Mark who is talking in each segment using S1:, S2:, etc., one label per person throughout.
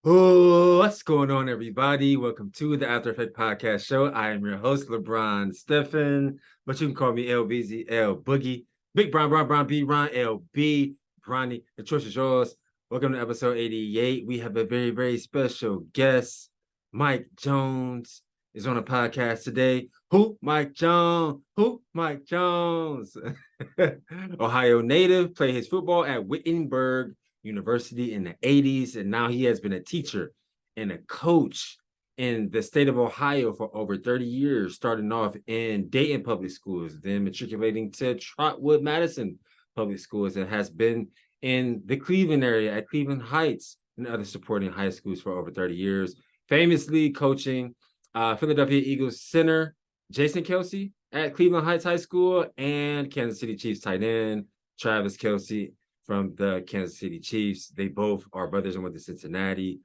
S1: Oh, what's going on, everybody? Welcome to the After Effect Podcast Show. I am your host, LeBron Stephen, but you can call me LBZL Boogie. Big Brown, B, Ron, LB, Bronny. The choice is yours. Welcome to episode 88. We have a very, very special guest. Mike Jones is on a podcast today. Who? Mike Jones. Who? Mike Jones. Ohio native, played his football at Wittenberg University in the 80s, and now he has been a teacher and a coach in the state of Ohio for over 30 years, starting off in Dayton Public Schools, then matriculating to Trotwood Madison Public Schools, and has been in the Cleveland area at Cleveland Heights and other supporting high schools for over 30 years, famously coaching Philadelphia Eagles center Jason Kelce at Cleveland Heights High School and Kansas City Chiefs tight end Travis Kelce from the Kansas City Chiefs. They both are brothers and went to Cincinnati,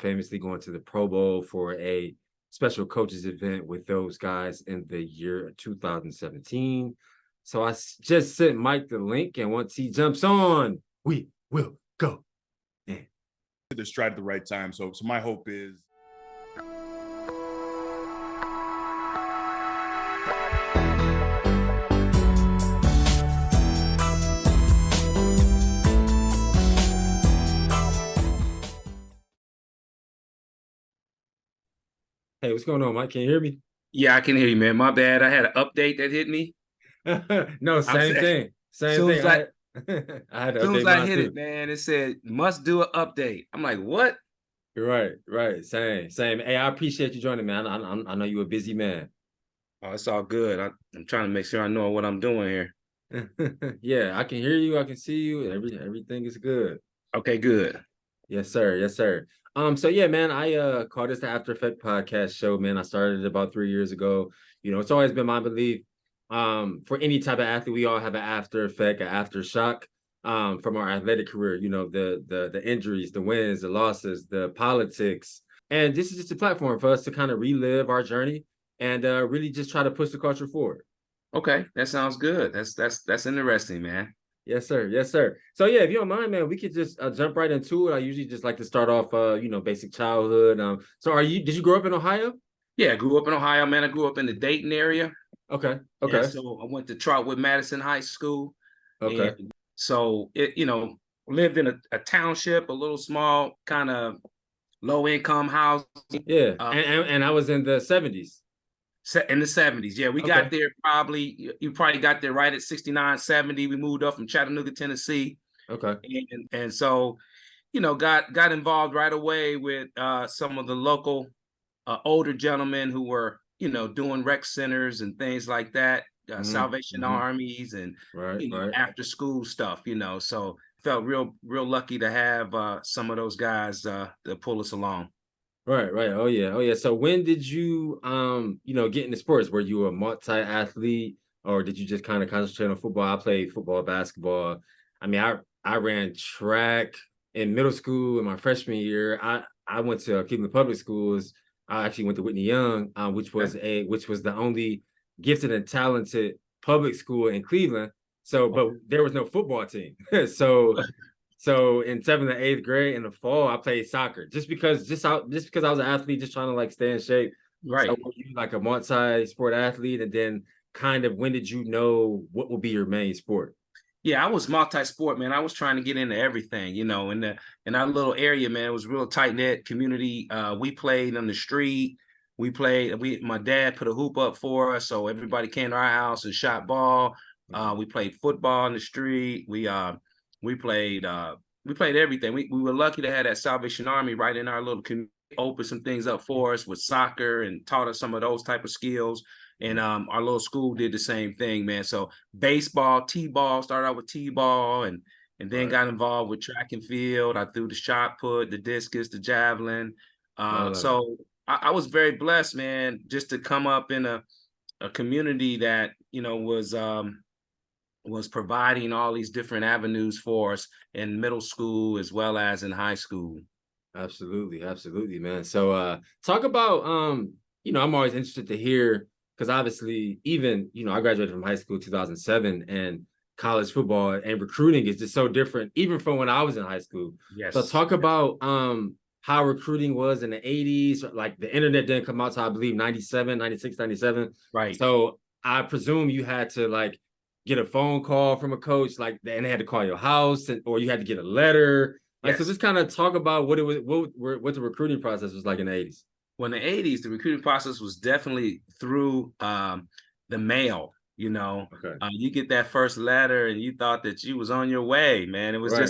S1: famously going to the Pro Bowl for a special coaches event with those guys in the year 2017. So I just sent Mike the link, and once he jumps on, we will go.
S2: Hit the stride at the right time. So my hope is
S1: Hey, what's going on, Mike? Can you hear me?
S3: Yeah, I can hear you, man. My bad. I had an update that hit me.
S1: No, same thing. Same thing. I had to
S3: as soon
S1: update
S3: as I
S1: mine
S3: hit
S1: too.
S3: it, man, it said must do an update. I'm like, what?
S1: You're right. Same. Hey, I appreciate you joining, man. I know you're a busy man.
S3: Oh, it's all good. I'm trying to make sure I know what I'm doing here.
S1: Yeah, I can hear you. I can see you. Everything is good.
S3: Okay, good.
S1: Yes, sir. So yeah, man, I called this the After Effect Podcast Show, man. I started it about 3 years ago. You know, it's always been my belief, for any type of athlete, we all have an after effect, an aftershock, from our athletic career. You know, the injuries, the wins, the losses, the politics, and this is just a platform for us to kind of relive our journey and really just try to push the culture forward.
S3: Okay, that sounds good. That's interesting, man.
S1: Yes, sir. So yeah, if you don't mind, man, we could just jump right into it. I usually just like to start off, basic childhood. So did you grow up in Ohio?
S3: Yeah, I grew up in Ohio, man. I grew up in the Dayton area.
S1: Okay.
S3: Yeah, so I went to Trotwood Madison High School.
S1: Okay.
S3: And so lived in a township, a little small kind of low income house.
S1: Yeah, and I was in the 70s.
S3: In the 70s. Yeah, we got there you probably got there right at 69, 70. We moved up from Chattanooga, Tennessee.
S1: Okay.
S3: And so, got involved right away with some of the local older gentlemen who were, doing rec centers and things like that, Salvation Armies and after school stuff, so felt real lucky to have some of those guys to pull us along.
S1: Right. Oh yeah. So when did you get into sports? Were you a multi-athlete, or did you just kind of concentrate on football? I played football, basketball. I mean, I ran track in middle school in my freshman year. I went to Cleveland Public Schools. I actually went to Whitney Young, which was the only gifted and talented public school in Cleveland. So, but there was no football team. So in 7th and 8th grade in the fall, I played soccer just because I was an athlete, just trying to like stay in shape.
S3: Right.
S1: So were you like a multi-sport athlete, and then kind of when did you know what would be your main sport?
S3: Yeah, I was multi-sport, man. I was trying to get into everything, in our little area, man. It was real tight-knit community. We played on the street. My dad put a hoop up for us, so everybody came to our house and shot ball. We played football in the street. We played everything. We were lucky to have that Salvation Army right in our little community, open some things up for us with soccer and taught us some of those type of skills. And our little school did the same thing, man. So baseball, t-ball, started out with t-ball and then got involved with track and field. I threw the shot put, the discus, the javelin. So I was very blessed, man, just to come up in a community that, was providing all these different avenues for us in middle school as well as in high school.
S1: Absolutely, man. So talk about I'm always interested to hear, because obviously even I graduated from high school 2007, and college football and recruiting is just so different even from when I was in high school.
S3: Yes.
S1: So talk about how recruiting was in the 80s. Like the internet didn't come out till I believe 97, 96, 97.
S3: Right.
S1: So I presume you had to like get a phone call from a coach, like, and they had to call your house, or you had to get a letter. Like, so
S3: Yes.
S1: just kind of talk about what it was, what the recruiting process was like in the 80s.
S3: Well, in the 80s, the recruiting process was definitely through the mail.
S1: Okay.
S3: You get that first letter and you thought that you was on your way, man. It was
S1: Right.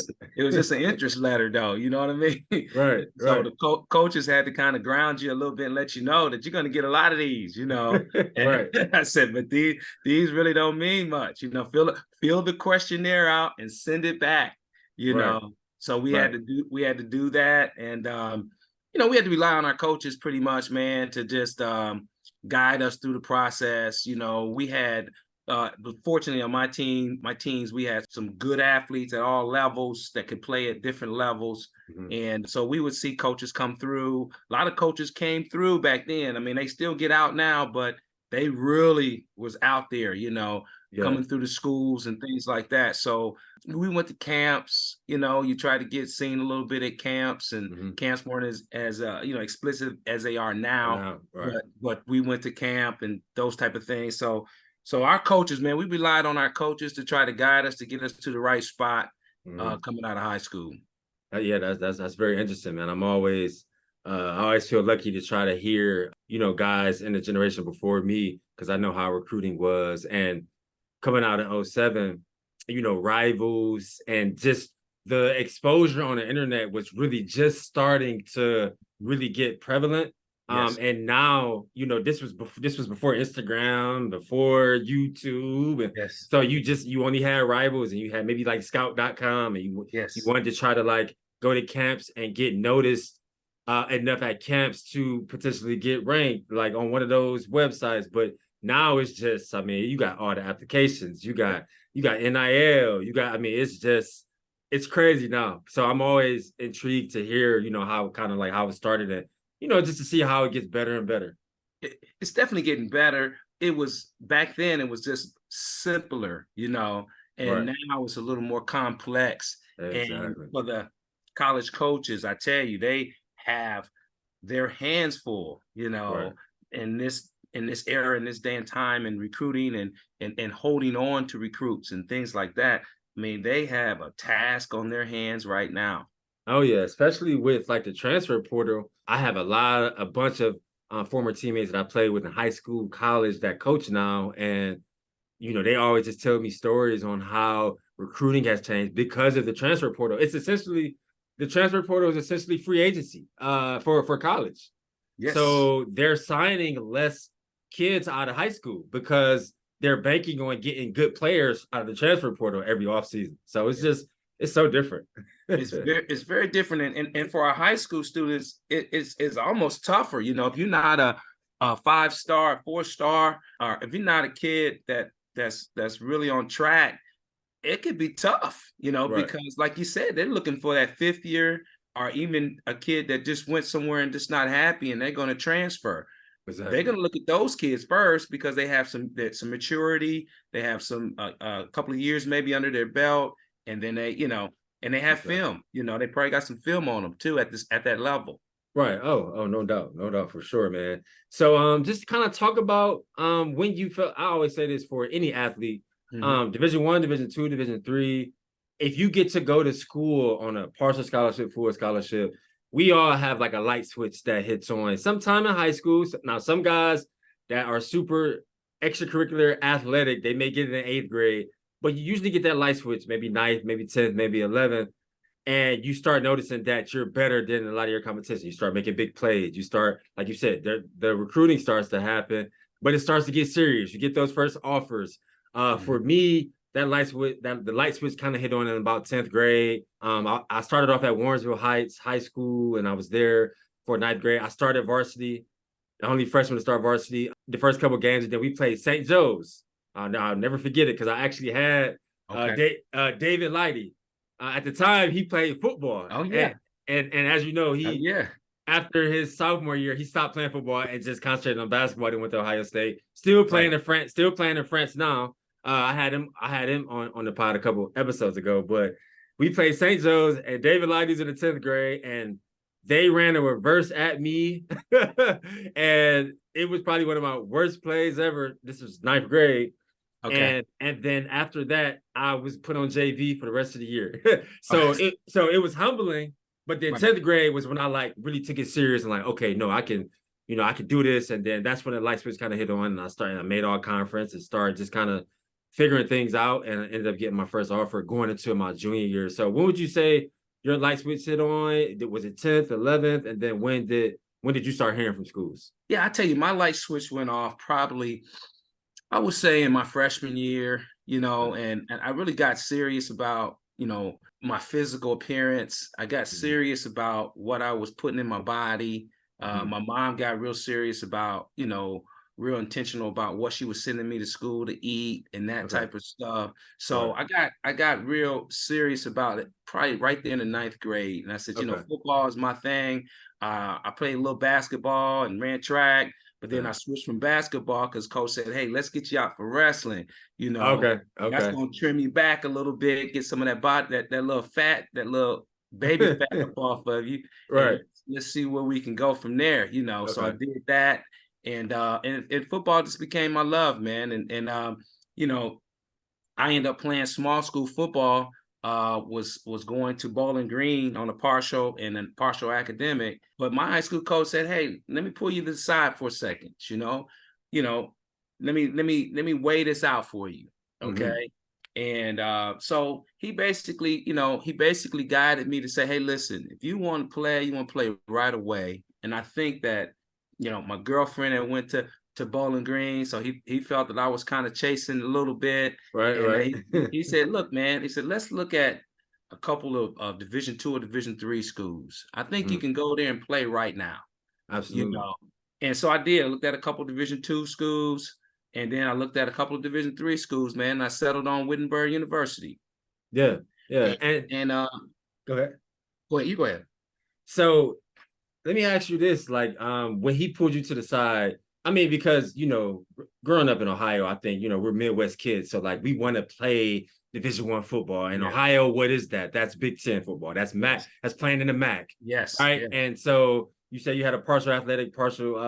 S3: just an interest letter, though. You know what I mean?
S1: Right.
S3: So
S1: Right.
S3: the coaches had to kind of ground you a little bit and let you know that you're going to get a lot of these,
S1: Right.
S3: And I said, but these really don't mean much. Fill the questionnaire out and send it back.
S1: Right.
S3: So we
S1: Right.
S3: had to do that, and we had to rely on our coaches pretty much, man, to just guide us through the process. We had, but fortunately on my teams, we had some good athletes at all levels that could play at different levels.
S1: Mhm.
S3: And so we would see coaches come through. A lot of coaches came through back then. I mean, they still get out now, but they really was out there,
S1: Yeah.
S3: coming through the schools and things like that. So we went to camps. You try to get seen a little bit at camps, and
S1: Mhm.
S3: camps weren't as explicit as they are now.
S1: Right.
S3: But we went to camp and those type of things. So our coaches, man, we relied on our coaches to try to guide us, to get us to the right spot coming out of high school.
S1: Yeah, that's very interesting, man. I always feel lucky to try to hear, guys in the generation before me, because I know how recruiting was. And coming out in 07, rivals and just the exposure on the internet was really just starting to really get prevalent.
S3: Yes.
S1: And now, this was before Instagram, before YouTube. And
S3: Yes.
S1: so you only had rivals, and you had maybe like scout.com, and you wanted to try to like go to camps and get noticed enough at camps to potentially get ranked like on one of those websites. But now it's just, I mean, you got all the applications, you got NIL, it's crazy now. So I'm always intrigued to hear, how kind of like how it started, and just to see how it gets better and better.
S3: It's definitely getting better. It was back then, it was just simpler, and
S1: Right.
S3: now it's a little more complex.
S1: Exactly.
S3: And for the college coaches, I tell you, they have their hands full,
S1: Right.
S3: in this era, in this day and time, and recruiting and holding on to recruits and things like that. I mean, they have a task on their hands right now.
S1: Oh yeah, especially with like the transfer portal. I have a bunch of former teammates that I played with in high school, college that coach now, and they always just tell me stories on how recruiting has changed because of the transfer portal. The transfer portal is essentially free agency for college.
S3: Yes.
S1: So they're signing less kids out of high school because they're banking on getting good players out of the transfer portal every offseason. So it's so different.
S3: It's very different, and for our high school students, it's almost tougher. If you're not a 5-star, 4-star, or if you're not a kid that's really on track, it could be tough.
S1: Right.
S3: Because like you said, they're looking for that 5th year, or even a kid that just went somewhere and just not happy, and they're going to transfer.
S1: Exactly.
S3: They're going to look at those kids first because they have some maturity, they have some a couple of years maybe under their belt, and then they and they have film. They probably got some film on them too at that level.
S1: Right. Oh, no doubt for sure, man. So just kind of talk about when you felt. I always say this for any athlete, Division I, Division II, Division III. If you get to go to school on a partial scholarship, full scholarship, we all have like a light switch that hits on sometime in high school. Now, some guys that are super extracurricular athletic, they may get it in 8th grade, but you usually get that light switch, maybe 9th, maybe 10th, maybe 11th. And you start noticing that you're better than a lot of your competition. You start making big plays. You start, like you said, the recruiting starts to happen, but it starts to get serious. You get those first offers. For me, the light switch kind of hit on in about 10th grade. I started off at Warrensville Heights High School, and I was there for 9th grade. I started varsity, the only freshman to start varsity. The first couple of games, and then we played St. Joe's. I'll never forget it because I actually had David Lighty. At the time, he played football.
S3: Oh yeah,
S1: and as you know,
S3: he
S1: after his sophomore year, he stopped playing football and just concentrated on basketball. He went to Ohio State. Still playing in France now. I had him on the pod a couple episodes ago, but we played St. Joe's, and David Lighty's in the 10th grade, and they ran a reverse at me, and it was probably one of my worst plays ever. This was ninth grade.
S3: Okay.
S1: And then after that, I was put on JV for the rest of the year.
S3: Okay.
S1: So it was humbling, but then
S3: Right.
S1: 10th grade was when I like really took it serious and like, okay, no, I can, I can do this. And then that's when the light switch kind of hit on, and I made all conference and started just kind of figuring things out, and I ended up getting my first offer going into my junior year. So when would you say your light switch hit on? Was it 10th, 11th? And then when did you start hearing from schools?
S3: Yeah, I tell you, my light switch went off probably, I would say, in my freshman year, and I really got serious about, my physical appearance. I got serious about what I was putting in my body. My mom got real serious about, real intentional about what she was sending me to school to eat and that type of stuff. So I got real serious about it probably right there in the ninth grade. And I said, football is my thing. I played a little basketball and ran track. But then I switched from basketball because coach said, "Hey, let's get you out for wrestling.
S1: Okay.
S3: That's gonna trim you back a little bit, get some of that body, that little fat, that little baby fat up off of you.
S1: Right.
S3: And let's see where we can go from there. So I did that, and football just became my love, man. I ended up playing small school football. Was going to Bowling Green on a partial and a partial academic, but my high school coach said, "Hey, let me pull you to the side for a second. Let me weigh this out for you, okay?" And so he basically guided me to say, "Hey, listen, if you want to play, you want to play right away." And I think that my girlfriend had went to Bowling Green, so he felt that I was kind of chasing a little bit.
S1: Right.
S3: He said, "Look, man," he said, "let's look at a couple of Division II or Division III schools. I think you can go there and play right now."
S1: Absolutely.
S3: And so I did. I looked at a couple of Division II schools, and then I looked at a couple of Division III schools, man, and I settled on Wittenberg University.
S1: Yeah.
S3: And
S1: go ahead.
S3: Go ahead, you go ahead.
S1: So let me ask you this: like, when he pulled you to the side, I mean, because growing up in Ohio, I think we're Midwest kids, so like we want to play Division I football. In Ohio, what is that? That's Big Ten football. That's MAC. That's playing in the MAC.
S3: Yes.
S1: Right.
S3: Yes.
S1: And so you say you had a partial athletic, partial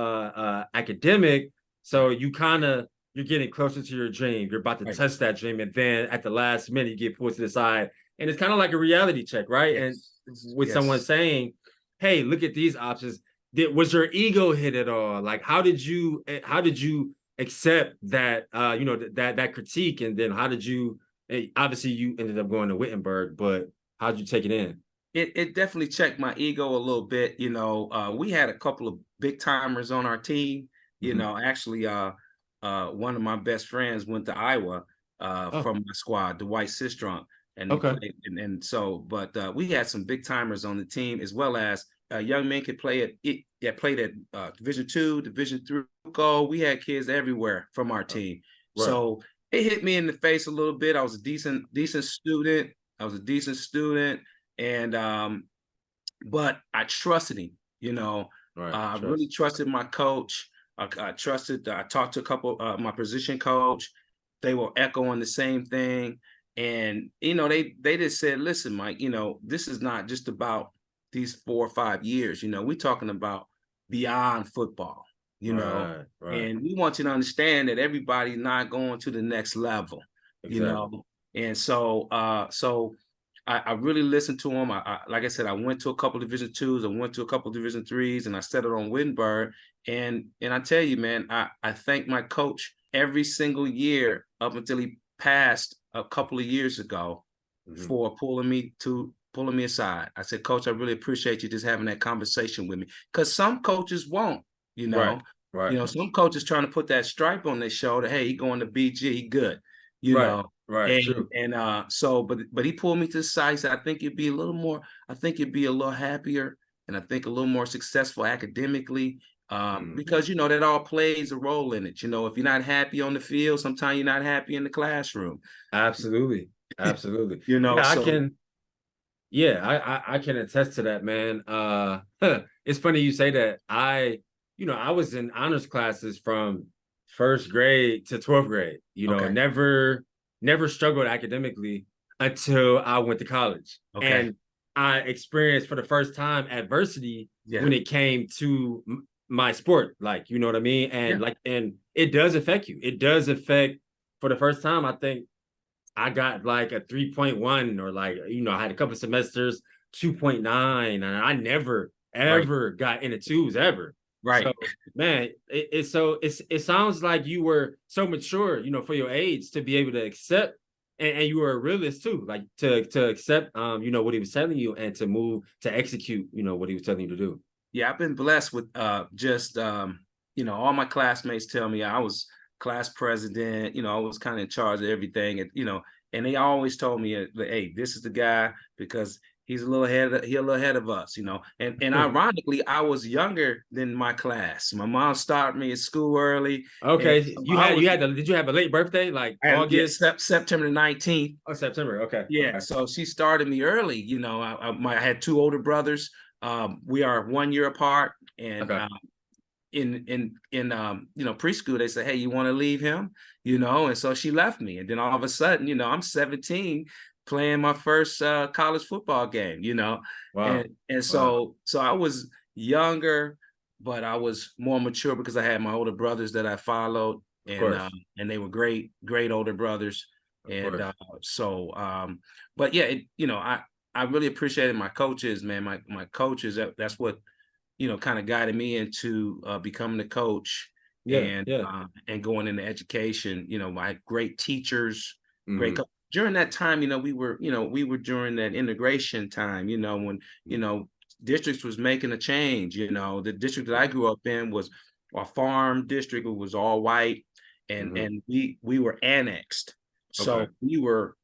S1: academic. So you're getting closer to your dream. You're about to touch that dream, and then at the last minute, you get pulled to the side, and it's kind of like a reality check, right?
S3: Yes.
S1: And with someone saying, "Hey, look at these options." Was your ego hit at all? Like, how did you accept that that critique, and then how did you obviously you ended up going to Wittenberg, but how did you take it in?
S3: It definitely checked my ego a little bit. We had a couple of big timers on our team. Actually, one of my best friends went to Iowa from my squad, Dwight Sistrunk, and he played. And so, but we had some big timers on the team, as well as young men could play played at Division II, Division III. We had kids everywhere from our team.
S1: Right.
S3: So it hit me in the face a little bit. I was a decent student. And but I trusted him. I really trusted my coach. I talked to a couple my position coach. They were echoing the same thing. And they just said, "Listen, Mike, this is not just about these 4 or 5 years. We're talking about beyond football,
S1: Right.
S3: And we want you to understand that everybody's not going to the next level, And so I really listened to him. Like I said, I went to a couple of Division IIs, I went to a couple of Division IIIs, and I settled on Wittenberg. And I tell you, man, I thank my coach every single year up until he passed a couple of years ago for pulling me aside. I said, "Coach, I really appreciate you just having that conversation with me." Because some coaches won't,
S1: Right.
S3: Some coaches trying to put that stripe on their shoulder. Hey, he going to BG, he good,
S1: Right. True.
S3: But he pulled me to the side. He said, I think you'd be a little happier, and I think a little more successful academically. Because that all plays a role in it. If you're not happy on the field, sometimes you're not happy in the classroom.
S1: Absolutely. I can attest to that, man. It's funny you say that. I was in honors classes from first grade to 12th grade. Never struggled academically until I went to college.
S3: Okay.
S1: I experienced for the first time adversity when it came to my sport. Like, you know what I mean? And and it does affect you. It does affect, for the first time, I think I got like a 3.1, or like, I had a couple of semesters, 2.9, and I never, ever got into twos ever.
S3: Right.
S1: So, man, it sounds like you were so mature, for your age, to be able to accept, and you were a realist too, like to accept, what he was telling you, and to move to execute, what he was telling you to do.
S3: Yeah, I've been blessed with just all my classmates tell me I was class president, I was kind of in charge of everything, and they always told me, hey, this is the guy, because he's a little ahead of us, and ironically, I was younger than my class. My mom started me at school early.
S1: Okay, did you have a late birthday, like August?
S3: September 19th.
S1: Oh, September. Okay.
S3: Yeah.
S1: Okay.
S3: So she started me early. I had two older brothers. We are 1 year apart, and in preschool, they say, hey, you want to leave him? And so she left me, and then all of a sudden, I'm 17 playing my first college football game.
S1: Wow.
S3: And so I was younger, but I was more mature because I had my older brothers that I followed, and they were great older brothers. But yeah, I really appreciated my coaches, man. My coaches, that's what kind of guided me into becoming a coach, and going into education. My great teachers, great during that time. We were during that integration time. When districts was making a change. The district that I grew up in was a farm district. It was all white, and we were annexed. So we were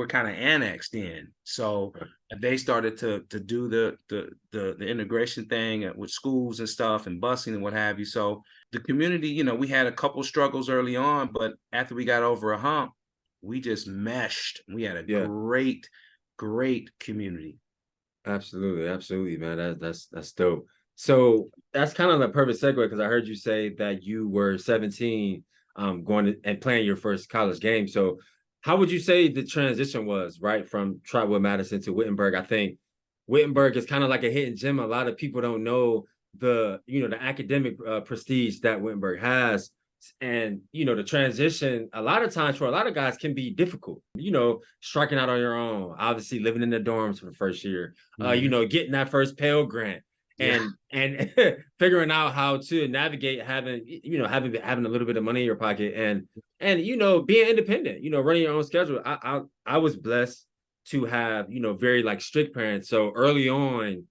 S3: kind of annexed in. So they started to do the integration thing with schools and stuff, and busing and what have you. So the community, we had a couple struggles early on, but after we got over a hump, we just meshed. We had a great community.
S1: Absolutely, man. That's dope. So that's kind of the perfect segue, because I heard you say that you were 17, going and playing your first college game. So how would you say the transition was, right, from Trotwood Madison to Wittenberg? I think Wittenberg is kind of like a hidden gem. A lot of people don't know the academic prestige that Wittenberg has. And, the transition, a lot of times for a lot of guys, can be difficult, striking out on your own, obviously living in the dorms for the first year, getting that first Pell Grant, and figuring out how to navigate having a little bit of money in your pocket, and being independent, running your own schedule. I was blessed to have, very like strict parents. So early on,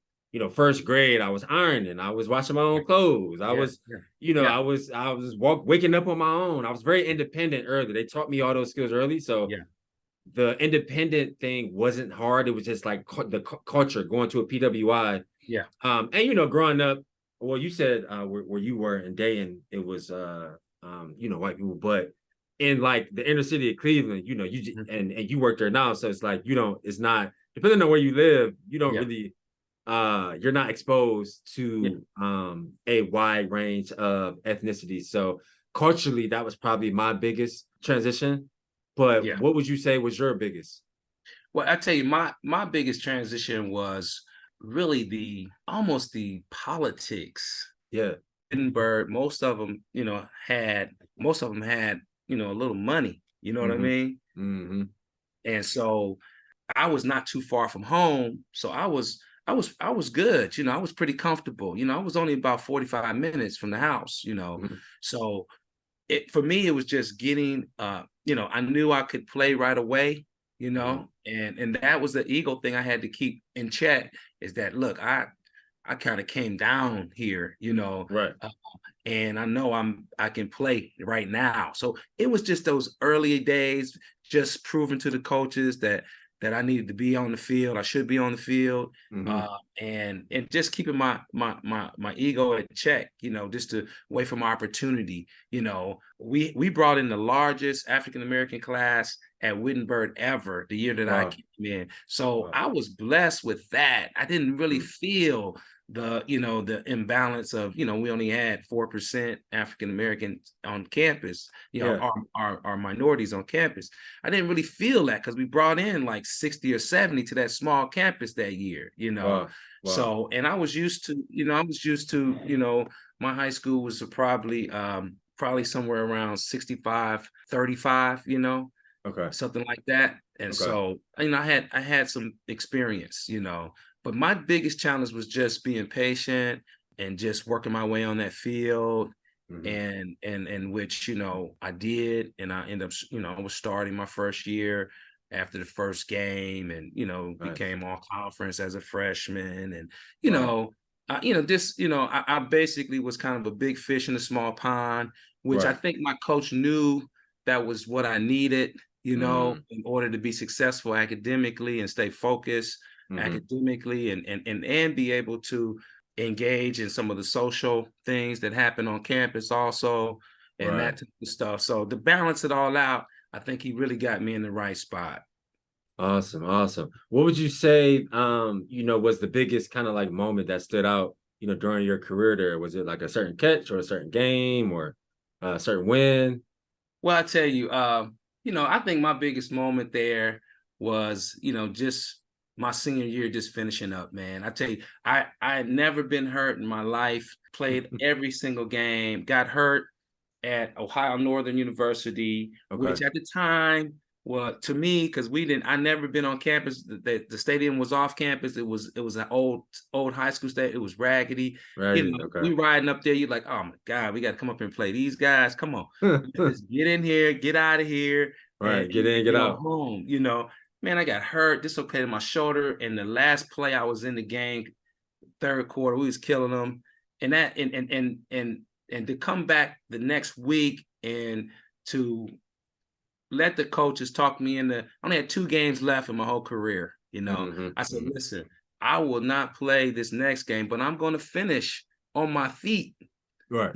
S1: first grade, I was ironing, I was washing my own clothes. I was waking up on my own. I was very independent early. They taught me all those skills early. So the independent thing wasn't hard. It was just like the culture, going to a PWI. And growing up, well, you said where you were in Dayton, it was white people, but in like the inner city of Cleveland, and you work there now, so it's like it's not, depending on where you live, you don't really you're not exposed to a wide range of ethnicities. So culturally, that was probably my biggest transition. But what would you say was your biggest?
S3: Well, I tell you, my biggest transition was really almost the politics. Edinburgh, most of them had a little money. You know what I mean? And so I was not too far from home, so I was good. I was pretty comfortable. I was only about 45 minutes from the house. So for me, it was just getting. I knew I could play right away. And that was the ego thing I had to keep in check. Is that, look, I kind of came down here. And I know I can play right now. So it was just those early days, just proving to the coaches that I needed to be on the field. I should be on the field, and just keeping my ego at check. Just to wait for my opportunity. We brought in the largest African American class at Wittenberg ever the year that I came in. So I was blessed with that. I didn't really feel the imbalance of, we only had 4% African American on campus, our minorities on campus. I didn't really feel that because we brought in like 60 or 70 to that small campus that year,
S1: Wow.
S3: So, and I was used to, my high school was probably somewhere around 65, 35,
S1: Okay.
S3: something like that. And so, I had some experience, but my biggest challenge was just being patient and just working my way on that field. And which, I did, and I ended up, I was starting my first year after the first game, and, became all conference as a freshman. And, I basically was kind of a big fish in a small pond, which I think my coach knew that was what I needed, in order to be successful academically and stay focused academically, and be able to engage in some of the social things that happen on campus also, and that type of stuff. So to balance it all out, I think he really got me in the right spot.
S1: Awesome. What would you say, was the biggest kind of like moment that stood out, during your career there? Was it like a certain catch or a certain game or a certain win?
S3: Well, I tell you, I think my biggest moment there was, just my senior year, just finishing up, man. I tell you, I had never been hurt in my life, played every single game, got hurt at Ohio Northern University, which at the time, well, to me, because I never been on campus. The stadium was off campus. It was an old high school stadium. It was raggedy. We riding up there. You're like, oh my God, we got to come up and play these guys. Come on, just get in here, get out of here,
S1: get in, get out.
S3: Home. Man, I got hurt, dislocated my shoulder, and the last play I was in the game, third quarter, we was killing them, and that and to come back the next week and to let the coaches talk me into. I only had 2 games left in my whole career. I said, listen, I will not play this next game, but I'm going to finish on my feet.
S1: Right.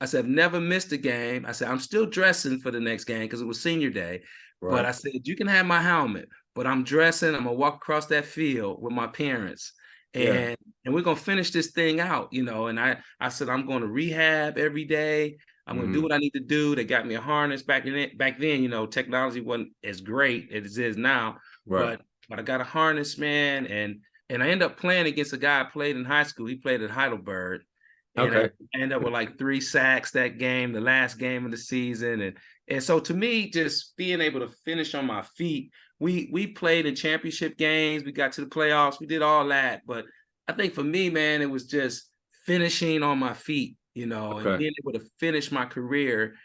S3: I said, I've never missed a game. I said, I'm still dressing for the next game because it was senior day. Right. But I said, you can have my helmet, but I'm dressing. I'm going to walk across that field with my parents. And we're going to finish this thing out, And I said, I'm going to rehab every day. I'm going to do what I need to do. They got me a harness back then, technology wasn't as great as it is now. Right. But I got a harness, man. And I ended up playing against a guy I played in high school. He played at Heidelberg. And I ended up with like 3 sacks that game, the last game of the season. And so to me, just being able to finish on my feet, we played in championship games. We got to the playoffs. We did all that. But I think for me, man, it was just finishing on my feet, and being able to finish my career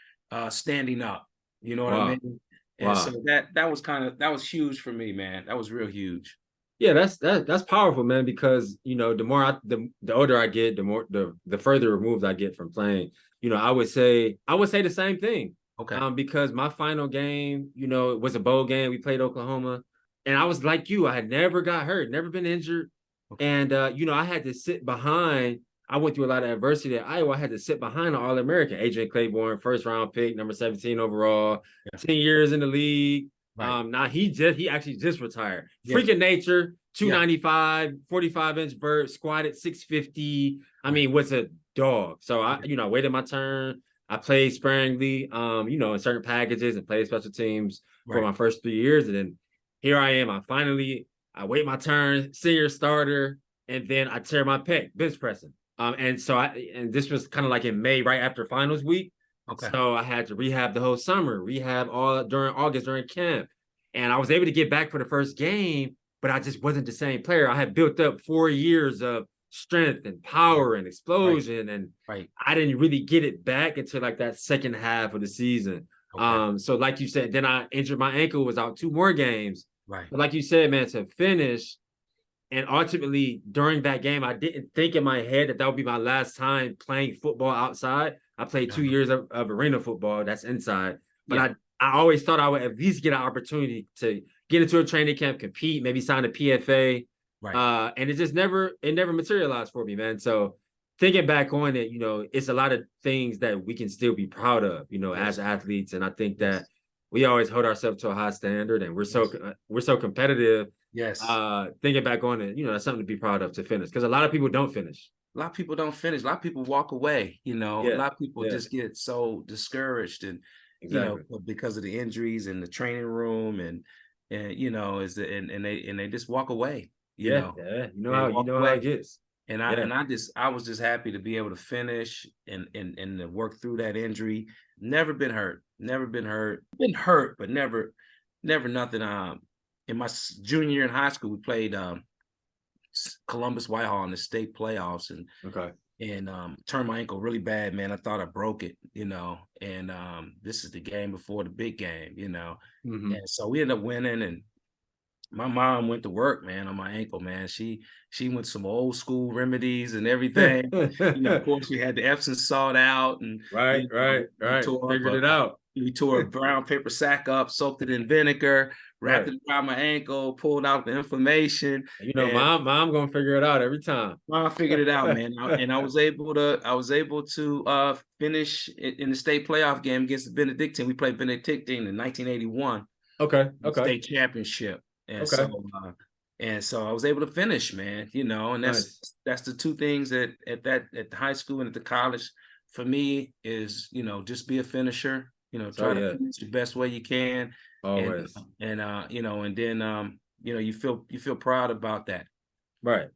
S3: standing up. You know what I mean? And so that was huge for me, man. That was real huge.
S1: Yeah, that's powerful, man, because the older I get, the further removed I get from playing. I would say the same thing.
S3: Okay.
S1: Because my final game, it was a bowl game. We played Oklahoma, and I was like you. I had never got hurt, never been injured, and I had to sit behind. I went through a lot of adversity at Iowa. I had to sit behind an All-American, Adrian Claiborne, first round pick, number 17 overall, 10 years in the league. Right. Now he actually just retired. Freaking nature, 295, 45-inch vert, squatted 650. I mean, was a dog. So I waited my turn. I played sparingly, in certain packages and played special teams for my first 3 years. And then here I am. I wait my turn, senior starter, and then I tear my pec, bench pressing. And this was kind of like in May, right after finals week. Okay. So I had to rehab the whole summer, rehab all during August during camp. And I was able to get back for the first game, but I just wasn't the same player. I had built up 4 years of strength and power and explosion. And I didn't really get it back until like that second half of the season. Okay. So like you said, then I injured my ankle, was out 2 more games. Right. But like you said, man, to finish, and ultimately during that game, I didn't think in my head that would be my last time playing football outside. I played 2 years of arena football, that's inside. But I always thought I would at least get an opportunity to get into a training camp, compete, maybe sign a PFA. Right. And it never materialized for me, man. So thinking back on it, it's a lot of things that we can still be proud of, as athletes. And I think that we always hold ourselves to a high standard, and we're so competitive.
S3: Yes.
S1: Thinking back on it, that's something to be proud of to finish, because a lot of people don't finish.
S3: A lot of people don't finish. A lot of people walk away, A lot of people
S1: Yeah.
S3: just get so discouraged and,
S1: Exactly.
S3: because of the injuries in the training room and they just walk away,
S1: Yeah.
S3: They
S1: You
S3: walk
S1: know how
S3: away.
S1: it gets.
S3: And I was just happy to be able to finish and to work through that injury. Never been hurt. Been hurt, but never nothing. In my junior year in high school, we played Columbus Whitehall in the state playoffs, and turned my ankle really bad, man. I thought I broke it, and this is the game before the big game, And so we ended up winning, and my mom went to work, man, on my ankle, man. She went some old school remedies and everything. Of course, we had the Epsom salt out, and
S1: right. Figured it out.
S3: We tore a brown paper sack up, soaked it in vinegar, wrapped it around my ankle, pulled out the inflammation.
S1: Mom gonna figure it out every time.
S3: Mom figured it out, man. And I was able to finish in the state playoff game against the Benedictine. We played Benedictine in 1981.
S1: Okay.
S3: State championship. And so I was able to finish, man, and that's the two things at the high school and at the college for me is, just be a finisher, try to finish the best way you can.
S1: Always.
S3: And then you feel proud about that.
S1: Right.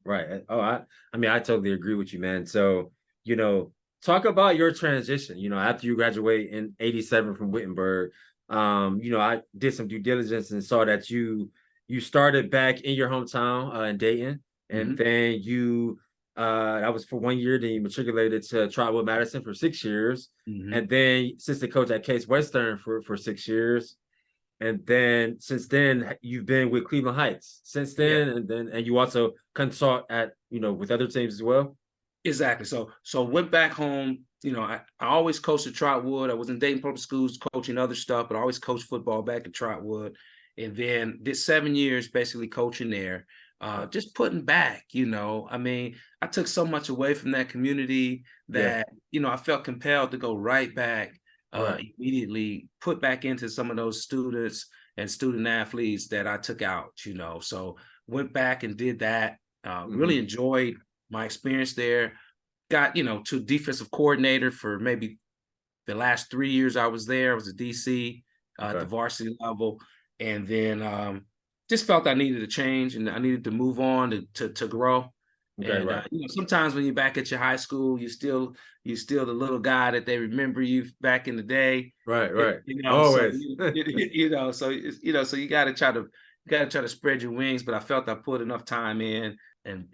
S1: Oh, I totally agree with you, man. So, talk about your transition, after you graduate in 87 from Wittenberg. I did some due diligence and saw that you started back in your hometown in Dayton, and then you that was for 1 year. Then you matriculated to Trotwood Madison for 6 years, and then assistant coach at Case Western for 6 years, and then since then you've been with Cleveland Heights since then, and you also consult at with other teams as well.
S3: Exactly. So went back home. I always coached at Trotwood. I was in Dayton Public Schools coaching other stuff, but I always coached football back at Trotwood. And then did 7 years basically coaching there, just putting back, I took so much away from that community that, I felt compelled to go right back, immediately put back into some of those students and student athletes that I took out, So went back and did that, really enjoyed my experience there, got, to defensive coordinator for maybe the last 3 years I was there. I was a DC at the varsity level. And then just felt I needed a change and I needed to move on to grow. Sometimes when you're back at your high school, you're still the little guy that they remember you back in the day.
S1: Right.
S3: Always. So you got to try to spread your wings. But I felt I put enough time in, and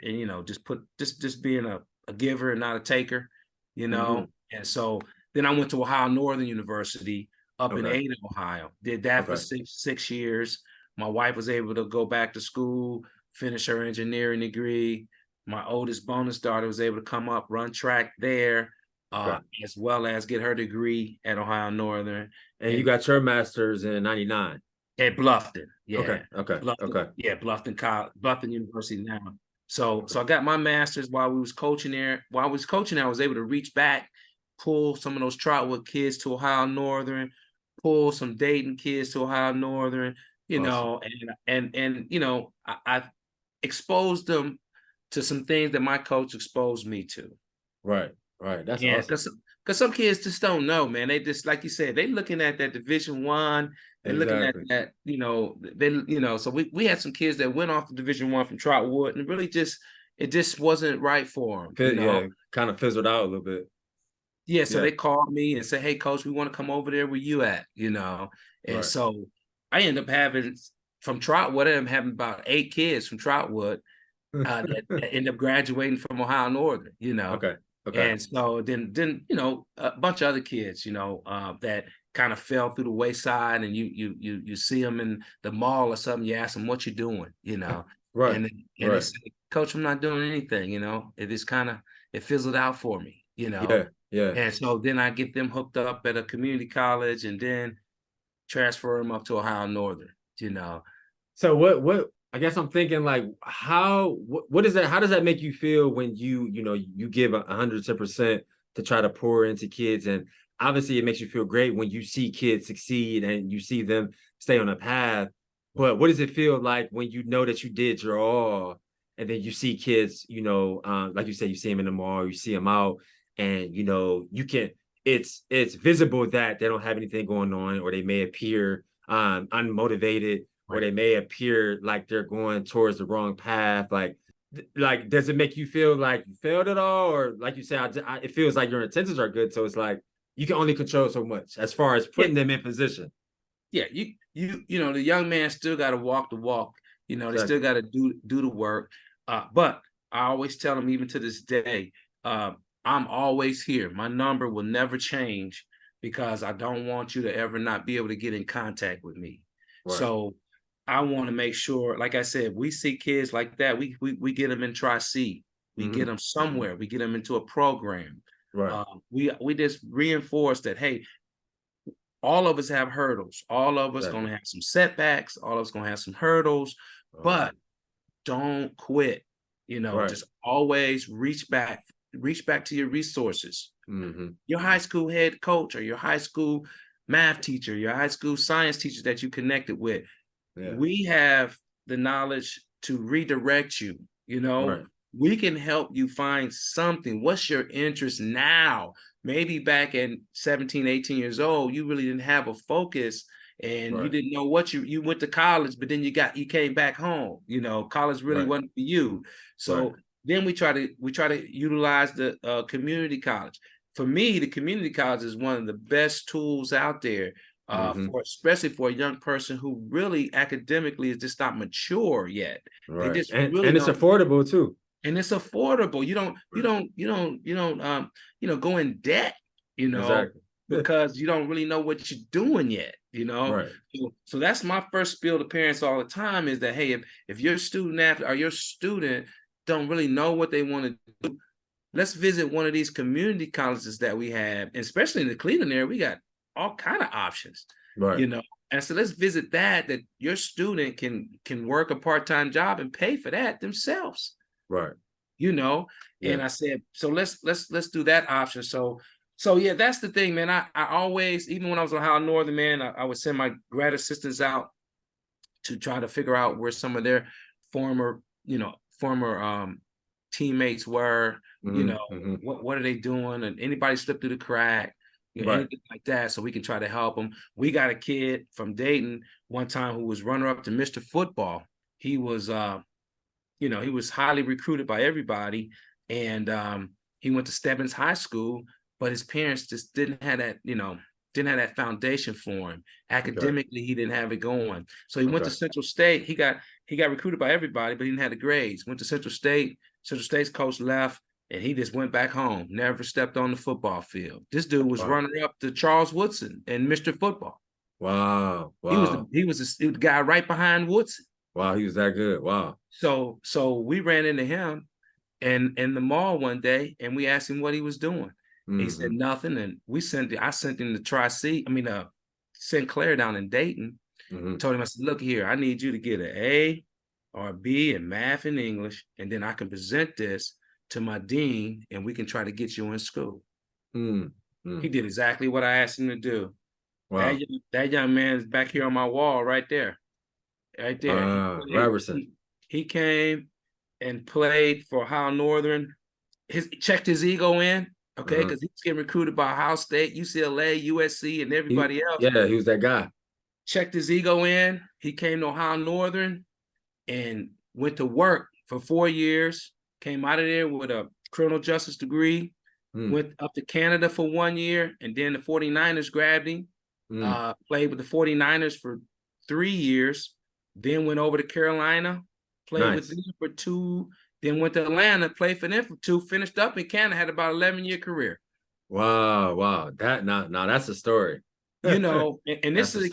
S3: just being a giver and not a taker. And so then I went to Ohio Northern University up in Ada, Ohio. Did that for six years. My wife was able to go back to school, finish her engineering degree. My oldest bonus daughter was able to come up, run track there, as well as get her degree at Ohio Northern.
S1: And you got your master's in 99.
S3: At Bluffton. Yeah.
S1: Okay.
S3: Yeah, Bluffton College, Bluffton University now. So I got my master's while we was coaching there. While I was coaching there, I was able to reach back, pull some of those Trotwood kids to Ohio Northern, pull some Dayton kids to Ohio Northern, I exposed them to some things that my coach exposed me to.
S1: Right. That's awesome.
S3: Because some kids just don't know, man. They just, like you said, they looking at that Division I. They're looking at that, so we had some kids that went off to Division I from Trotwood, and really it just wasn't right for them.
S1: Yeah, kind of fizzled out a little bit.
S3: Yeah, so they called me and said, "Hey, coach, we want to come over there where you at," And so I ended up having from Trotwood, I ended up having about 8 kids from Trotwood that ended up graduating from Ohio Northern,
S1: Okay.
S3: And so then a bunch of other kids, that kind of fell through the wayside, and you see them in the mall or something, you ask them what you're doing,
S1: Right.
S3: And they say, "Coach, I'm not doing anything," It just it fizzled out for me,
S1: Yeah.
S3: And so then I get them hooked up at a community college and then transfer them up to Ohio Northern,
S1: So what I guess I'm thinking, like, what is that? How does that make you feel when you give 110% to try to pour into kids. And obviously it makes you feel great when you see kids succeed and you see them stay on a path. But what does it feel like when you know that you did your all, and then you see kids, like you said, you see them in the mall, you see them out, and you can, it's visible that they don't have anything going on, or they may appear unmotivated, or they may appear like they're going towards the wrong path. Like, does it make you feel like you failed at all, or like you said, it feels like your intentions are good, so it's like you can only control so much as far as putting them in position.
S3: Yeah, the young man still got to walk the walk. They still got to do the work. But I always tell them, even to this day, I'm always here. My number will never change, because I don't want you to ever not be able to get in contact with me. Right. So I want to make sure, like I said, we see kids like that, we get them in Tri-C, we get them somewhere, we get them into a program. Right. We just reinforce that, hey, all of us have hurdles. All of us gonna have some setbacks. All of us gonna have some hurdles, but don't quit. Just always reach back to your resources. Your high school head coach, or your high school math teacher, your high school science teacher that you connected with. Yeah. We have the knowledge to redirect you. We can help you find something. What's your interest now? Maybe back at 17, 18 years old, you really didn't have a focus, and you didn't know what you went to college, but then you came back home. College really wasn't for you. So then we try to utilize the community college. For me, the community college is one of the best tools out there, especially for a young person who really academically is just not mature yet.
S1: Right. They just and it's affordable too.
S3: And it's affordable. You don't go in debt, exactly. Because you don't really know what you're doing yet, Right. So that's my first spiel to parents all the time, is that, hey, if your student or your student don't really know what they want to do, let's visit one of these community colleges that we have, and especially in the Cleveland area, we got all kind of options, right. And so let's visit that your student can work a part-time job and pay for that themselves.
S1: Right.
S3: And I said, so let's do that option. So yeah, that's the thing, man. I always, even when I was on Ohio Northern, man, I would send my grad assistants out to try to figure out where some of their former teammates were, what are they doing, and anybody slipped through the crack, anything like that, so we can try to help them. We got a kid from Dayton one time who was runner-up to Mr. Football. He was he was highly recruited by everybody, and he went to Stebbins High School, but his parents just didn't have that foundation for him. Academically, he didn't have it going. So he went to Central State. He got recruited by everybody, but he didn't have the grades. Went to Central State. Central State's coach left, and he just went back home. Never stepped on the football field. This dude was runner-up to Charles Woodson and Mr. Football.
S1: Wow.
S3: He was the guy right behind Woodson.
S1: Wow, he was that good. Wow.
S3: So we ran into him in the mall one day, and we asked him what he was doing. He said nothing, and I sent him to Tri-C. St. Clair down in Dayton. Told him, I said, look here, I need you to get an A or a B in math and English, and then I can present this to my dean, and we can try to get you in school. He did exactly what I asked him to do. Wow. That young man is back here on my wall right there. Right there.
S1: Robertson.
S3: He came and played for Ohio Northern. Checked his ego in, okay, because he was getting recruited by Ohio State, UCLA, USC, and everybody else.
S1: Yeah, he was that guy.
S3: Checked his ego in. He came to Ohio Northern and went to work for 4 years. Came out of there with a criminal justice degree. Went up to Canada for 1 year, and then the 49ers grabbed him. Played with the 49ers for 3 years. Then went over to Carolina, played with them for 2. Then went to Atlanta, played for them for 2. Finished up in Canada, had about 11-year career.
S1: Wow. That now that's a story.
S3: And this is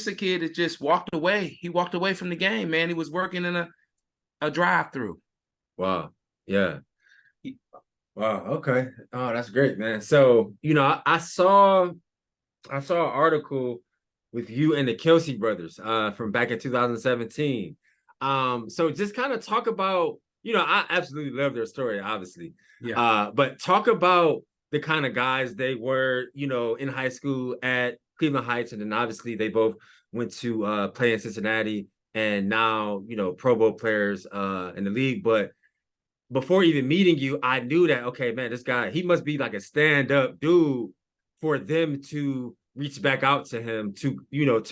S3: a kid that just walked away. He walked away from the game, man. He was working in a drive-through.
S1: Wow. Yeah. Wow. Okay. Oh, that's great, man. So, I saw an article with you and the Kelsey brothers from back in 2017. So just kind of talk about, I absolutely love their story, obviously. Yeah. But talk about the kind of guys they were, in high school at Cleveland Heights, and then obviously they both went to play in Cincinnati, and now Pro Bowl players in the league. But before even meeting you, I knew that, okay, man, this guy, he must be like a stand-up dude for them to reach back out to him to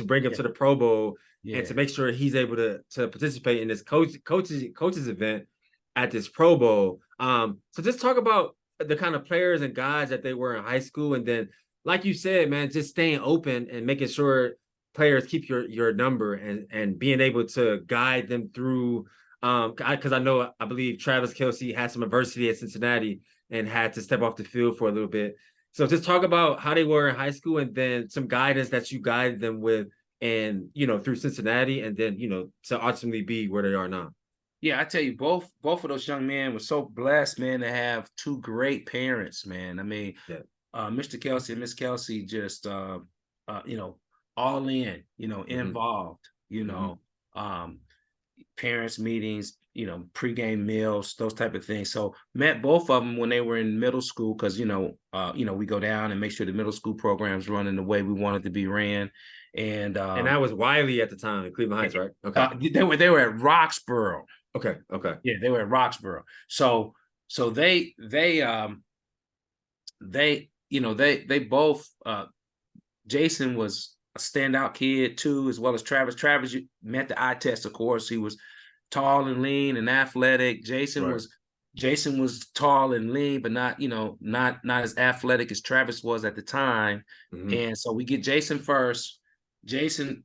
S1: bring him to the Pro Bowl and to make sure he's able to participate in this coaches event at this Pro Bowl. So just talk about the kind of players and guys that they were in high school, and then, like you said, man, just staying open and making sure players keep your number and being able to guide them through. Because I believe Travis Kelce had some adversity at Cincinnati and had to step off the field for a little bit. So just talk about how they were in high school, and then some guidance that you guided them with, and through Cincinnati, and then to ultimately be where they are now.
S3: Yeah, I tell you, both of those young men were so blessed, man, to have two great parents, man. I mean, Mr. Kelce and Miss Kelce just all in, involved, parents meetings, pregame meals, those type of things. So met both of them when they were in middle school, because we go down and make sure the middle school programs running the way we wanted to be ran. And
S1: that was Wiley at the time in Cleveland Heights, right? Okay.
S3: They were at Roxborough.
S1: Okay.
S3: Yeah, they were at Roxborough. So they both, Jason was a standout kid too, as well as Travis. Travis, you met the eye test, of course. He was tall and lean and athletic. Jason was tall and lean, but not as athletic as Travis was at the time. Mm-hmm. And so we get Jason first. Jason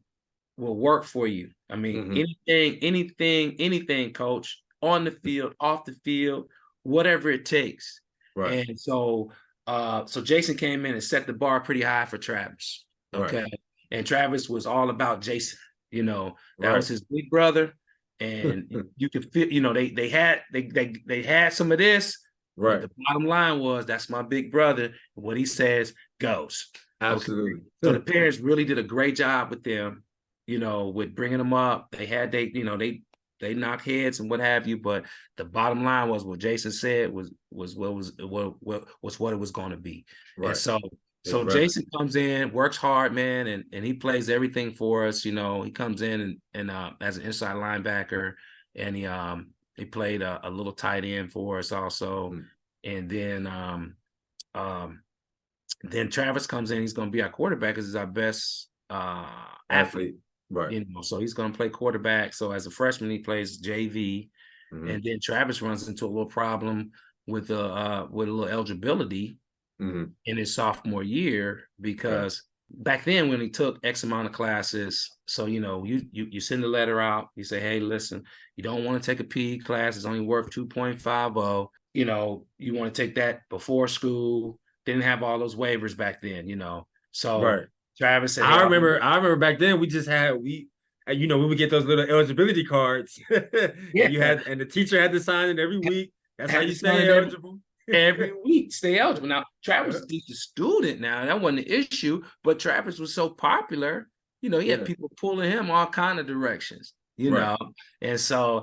S3: will work for you. I mean, anything, coach, on the field, off the field, whatever it takes. Right. And so Jason came in and set the bar pretty high for Travis. Okay. Right. And Travis was all about Jason. That was his big brother. And you could feel, they had some of this. Right. The bottom line was, that's my big brother. What he says goes.
S1: Absolutely.
S3: Okay. So the parents really did a great job with them, with bringing them up. They knocked heads and what have you, but the bottom line was what Jason said was what it was going to be. Right. And so Jason comes in, works hard, man, and he plays everything for us. He comes in and as an inside linebacker, and he played a little tight end for us also. Mm-hmm. And then Travis comes in. He's going to be our quarterback because he's our best athlete. Right. So he's going to play quarterback. So as a freshman, he plays JV. Mm-hmm. And then Travis runs into a little problem with a little eligibility in his sophomore year, because back then when he took X amount of classes, so you send a letter out, you say, hey, listen, you don't want to take a PE class, it's only worth 2.50. You want to take that before school. Didn't have all those waivers back then, So Travis said,
S1: I remember back then we just had we would get those little eligibility cards. And the teacher had to sign it every week. That's how you stay eligible.
S3: Every week, stay eligible. Now, Travis is a student now. That wasn't the issue, but Travis was so popular, he had people pulling him all kind of directions, know. And so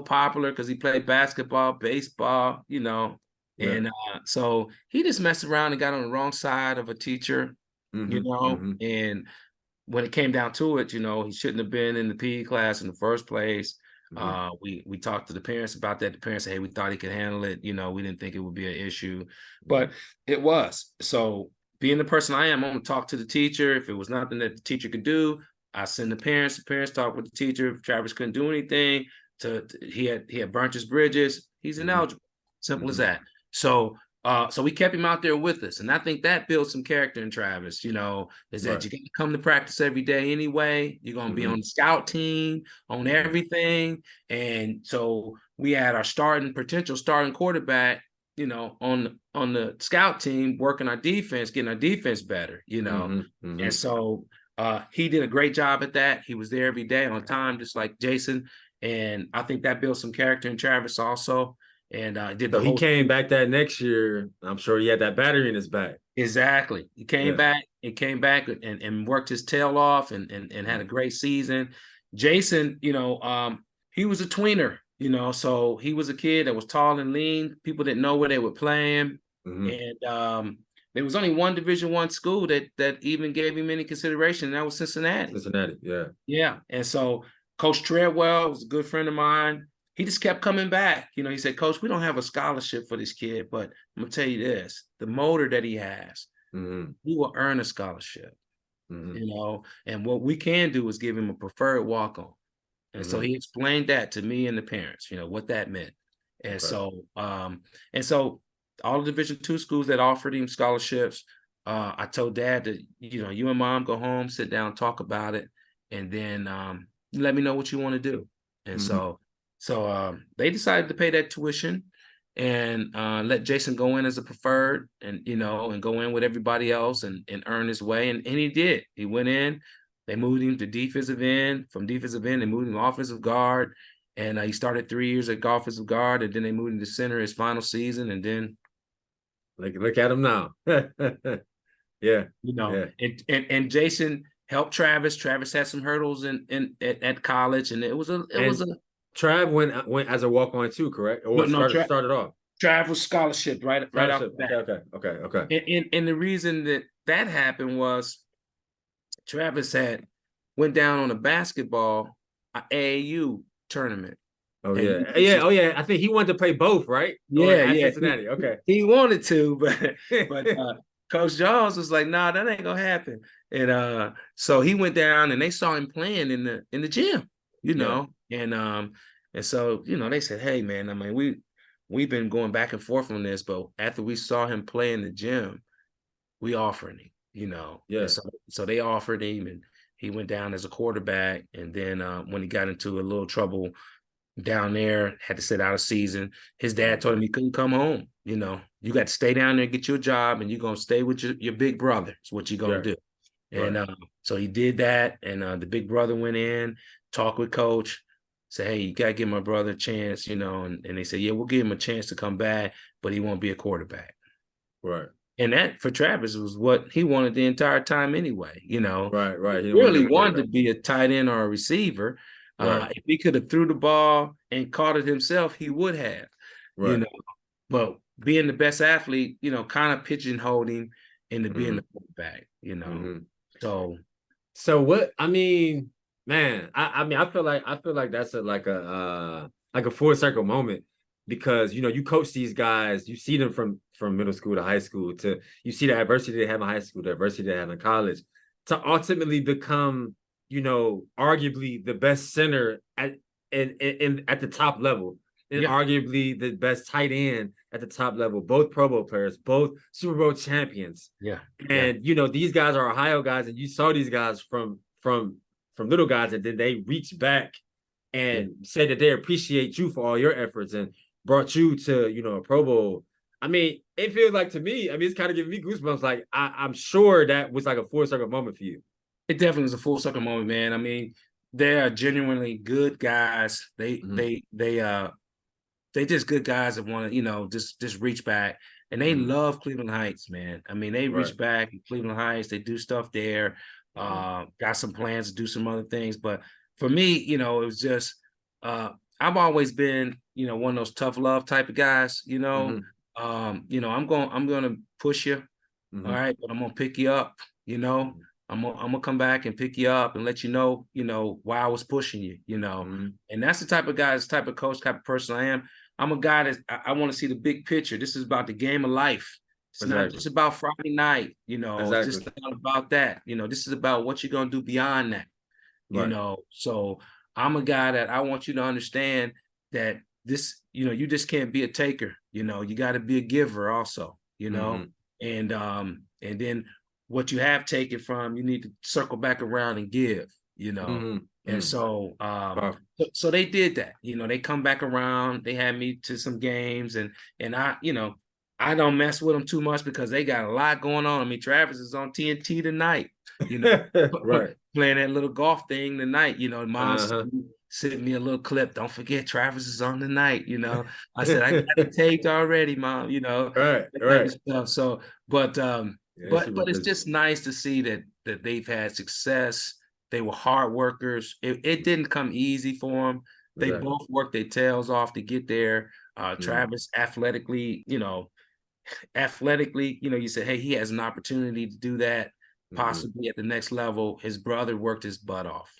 S3: popular because he played basketball, baseball, and so he just messed around and got on the wrong side of a teacher, and when it came down to it, he shouldn't have been in the PE class in the first place. We talked to the parents about that. The parents said, hey, we thought he could handle it. We didn't think it would be an issue, but it was. So being the person I am, I'm going to talk to the teacher. If it was nothing that the teacher could do, I send the parents talk with the teacher. If Travis couldn't do anything, he had burnt his bridges, he's ineligible. Simple as that. So we kept him out there with us. And I think that builds some character in Travis, is that you get to come to practice every day anyway. You're going to be on the scout team, on everything. And so we had our potential starting quarterback, on the scout team, working our defense, getting our defense better, And so he did a great job at that. He was there every day on time, just like Jason. And I think that built some character in Travis also. And
S1: he came back that next year. I'm sure he had that battery in his back.
S3: Exactly. He came back and worked his tail off and had a great season. Jason, he was a tweener, so he was a kid that was tall and lean. People didn't know where they would play him. And there was only one Division I school that even gave him any consideration, and that was Cincinnati.
S1: Cincinnati, yeah.
S3: Yeah. And so Coach Treadwell was a good friend of mine. He just kept coming back. You know, he said, Coach, we don't have a scholarship for this kid, but I'm gonna tell you this, the motor that he has, he will earn a scholarship. You know, and what we can do is give him a preferred walk-on. And so he explained that to me and the parents, you know, what that meant. And so all the Division II schools that offered him scholarships, I told Dad that, you know, you and Mom go home, sit down, talk about it, and then let me know what you want to do. And so they decided to pay that tuition and let Jason go in as a preferred, and you know, and go in with everybody else and earn his way. And he did. He went in. They moved him to defensive end. From defensive end, they moved him to offensive guard. And he started 3 years at offensive guard, and then they moved him to center his final season. And then,
S1: look at him now. Yeah,
S3: you know, and Jason helped Travis. Travis had some hurdles at college, and it was a
S1: Trav went as a walk-on too, correct? Or started off.
S3: Trav was scholarship right off the bat.
S1: Okay.
S3: And the reason that happened was Travis went down on a basketball AAU tournament.
S1: Oh yeah. I think he wanted to play both, right?
S3: Yeah.
S1: Cincinnati. Okay.
S3: He wanted to, but Coach Jones was like, "Nah, that ain't gonna happen." And so he went down, and they saw him playing in the gym, you know, and so, you know, they said, "Hey, man, I mean, we've been going back and forth on this, but after we saw him play in the gym, we offered him, you know."
S1: Yeah.
S3: And so they offered him, and he went down as a quarterback. And then when he got into a little trouble down there, had to sit out a season, his dad told him he couldn't come home. You know, you got to stay down there, get you a job, and you're going to stay with your big brother. Is what you're going to do. And so he did that. And the big brother went in, talked with Coach, said, "Hey, you got to give my brother a chance," you know, and they said, "Yeah, we'll give him a chance to come back, but he won't be a quarterback."
S1: Right.
S3: And that for Travis was what he wanted the entire time anyway, you know.
S1: Right.
S3: He really wanted to be a tight end or a receiver. If he could have threw the ball and caught it himself, he would have, you know. But being the best athlete, you know, kind of pigeonholed him into being the quarterback, you know.
S1: So what? I mean, man, I feel like that's like a full circle moment, because you know, you coach these guys, you see them from middle school to high school, to you see the adversity they have in high school, the adversity they have in college, to ultimately become, you know, arguably the best center at the top level, and arguably the best tight end at the top level, both Pro Bowl players, both Super Bowl champions. And you know, these guys are Ohio guys, and you saw these guys from little guys, and then they reached back and said that they appreciate you for all your efforts and brought you to, you know, a Pro Bowl. I mean, it feels like, to me, I mean, it's kind of giving me goosebumps. Like I'm sure that was like a full circle moment for you.
S3: It definitely was a full circle moment, man. I mean, they are genuinely good guys. They just good guys that want to, you know, just reach back. And they love Cleveland Heights, man. I mean, they reach back in Cleveland Heights. They do stuff there. Got some plans to do some other things. But for me, you know, it was just I've always been, you know, one of those tough love type of guys, you know. You know, I'm gonna push you, all right, but I'm gonna pick you up, you know. I'm gonna come back and pick you up and let you know why I was pushing you, you know. And that's the type of guy, this type of coach, type of person I am. I'm a guy that I want to see the big picture. This is about the game of life. It's not just about Friday night, you know. It's just not about that, you know. This is about what you're gonna do beyond that, you know. So I'm a guy that I want you to understand that this, you know, you just can't be a taker, you know. You got to be a giver also, you know. And then what you have taken from, you need to circle back around and give, you know. And so so they did that, you know. They come back around, they had me to some games, and I, you know, I don't mess with them too much because they got a lot going on. I mean, Travis is on TNT tonight, you know, playing that little golf thing tonight, you know. Mom sent me a little clip. Don't forget, Travis is on tonight, you know. I said, I got it taped already, Mom, you know. Stuff. So, but it's just nice to see that they've had success. They were hard workers. It didn't come easy for them. They both worked their tails off to get there. Travis athletically, you know, athletically, you know, you say, hey, he has an opportunity to do that, possibly at the next level. His brother worked his butt off,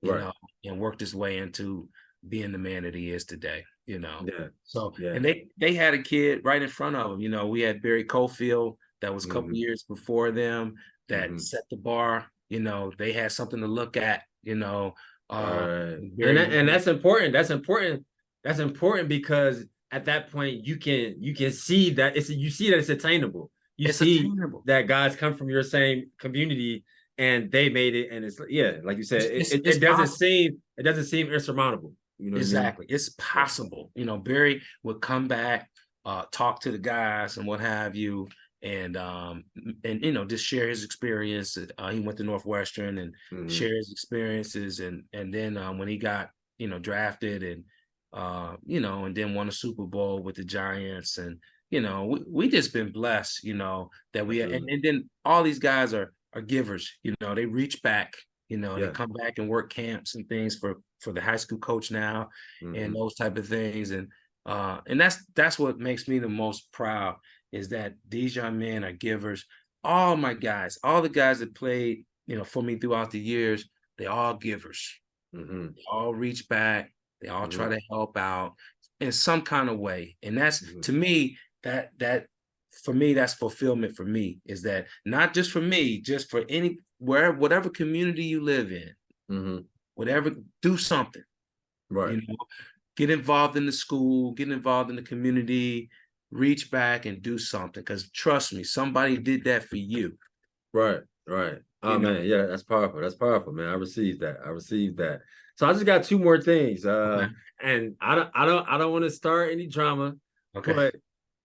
S3: you know, and worked his way into being the man that he is today, you know.
S1: Yeah.
S3: So,
S1: Yeah.
S3: and they had a kid right in front of him. You know, we had Barry Cofield that was a couple years before them that set the bar. You know, they had something to look at, you know.
S1: And that's important. That's important. That's important because at that point you can see that it's attainable. You see
S3: attainable.
S1: that guys come from your same community and they made it, and it's like you said, it doesn't seem insurmountable. You know
S3: exactly.
S1: what I mean?
S3: It's possible. You know, Barry would come back, talk to the guys and what have you, and you know, just share his experience. He went to Northwestern and share his experiences, and then when he got, you know, drafted and you know, and then won a Super Bowl with the Giants, and you know, we just been blessed, you know, that we and then all these guys are givers, you know, they reach back, you know, they come back and work camps and things for the high school coach now, and those type of things, and that's what makes me the most proud is that these young men are givers. All my guys, all the guys that played, you know, for me throughout the years, they all givers. They all reach back. They all try to help out in some kind of way. And that's to me, that for me, that's fulfillment for me, is that not just for me, just for whatever community you live in, whatever, do something.
S1: Right.
S3: You know, get involved in the school, get involved in the community, reach back and do something. Because trust me, somebody did that for you.
S1: Right. Oh man, yeah, that's powerful. That's powerful, man. I received that. So I just got two more things. And I don't want to start any drama.
S3: Okay.
S1: But